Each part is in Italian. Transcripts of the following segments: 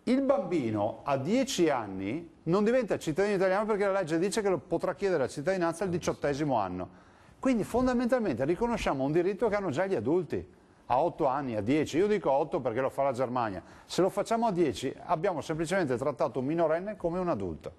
Il bambino a 10 anni non diventa cittadino italiano perché la legge dice che lo potrà chiedere la cittadinanza al 18° anno. Quindi fondamentalmente riconosciamo un diritto che hanno già gli adulti, a 8 anni, a 10. Io dico 8 perché lo fa la Germania. Se lo facciamo a 10 abbiamo semplicemente trattato un minorenne come un adulto.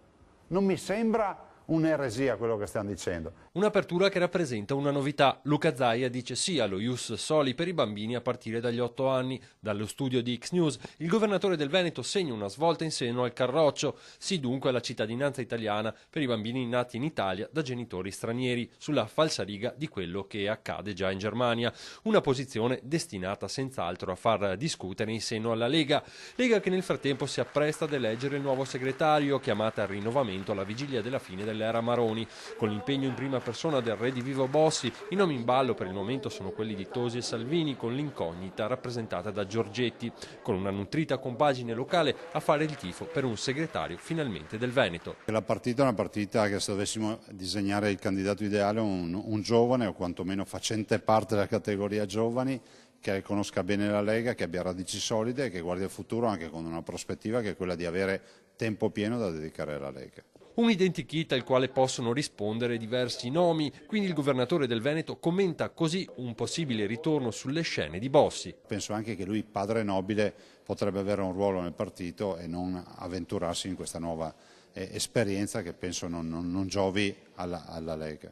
Non mi sembra un'eresia quello che stiamo dicendo. Un'apertura che rappresenta una novità. Luca Zaia dice sì allo Ius Soli per i bambini a partire dagli 8 anni. Dallo studio di X News, il governatore del Veneto segna una svolta in seno al Carroccio. Sì dunque alla cittadinanza italiana per i bambini nati in Italia da genitori stranieri, sulla falsariga di quello che accade già in Germania. Una posizione destinata senz'altro a far discutere in seno alla Lega. Lega che nel frattempo si appresta ad eleggere il nuovo segretario, chiamata al rinnovamento alla vigilia della fine dell'era Maroni. Con l'impegno in prima persona del redivivo Bossi, i nomi in ballo per il momento sono quelli di Tosi e Salvini, con l'incognita rappresentata da Giorgetti, con una nutrita compagine locale a fare il tifo per un segretario finalmente del Veneto. La partita è una partita che, se dovessimo disegnare il candidato ideale, un giovane o quantomeno facente parte della categoria giovani, che conosca bene la Lega, che abbia radici solide e che guardi al futuro anche con una prospettiva che è quella di avere tempo pieno da dedicare alla Lega. Un identikit al quale possono rispondere diversi nomi, quindi il governatore del Veneto commenta così un possibile ritorno sulle scene di Bossi. Penso anche che lui, padre nobile, potrebbe avere un ruolo nel partito e non avventurarsi in questa nuova esperienza che penso non giovi alla Lega.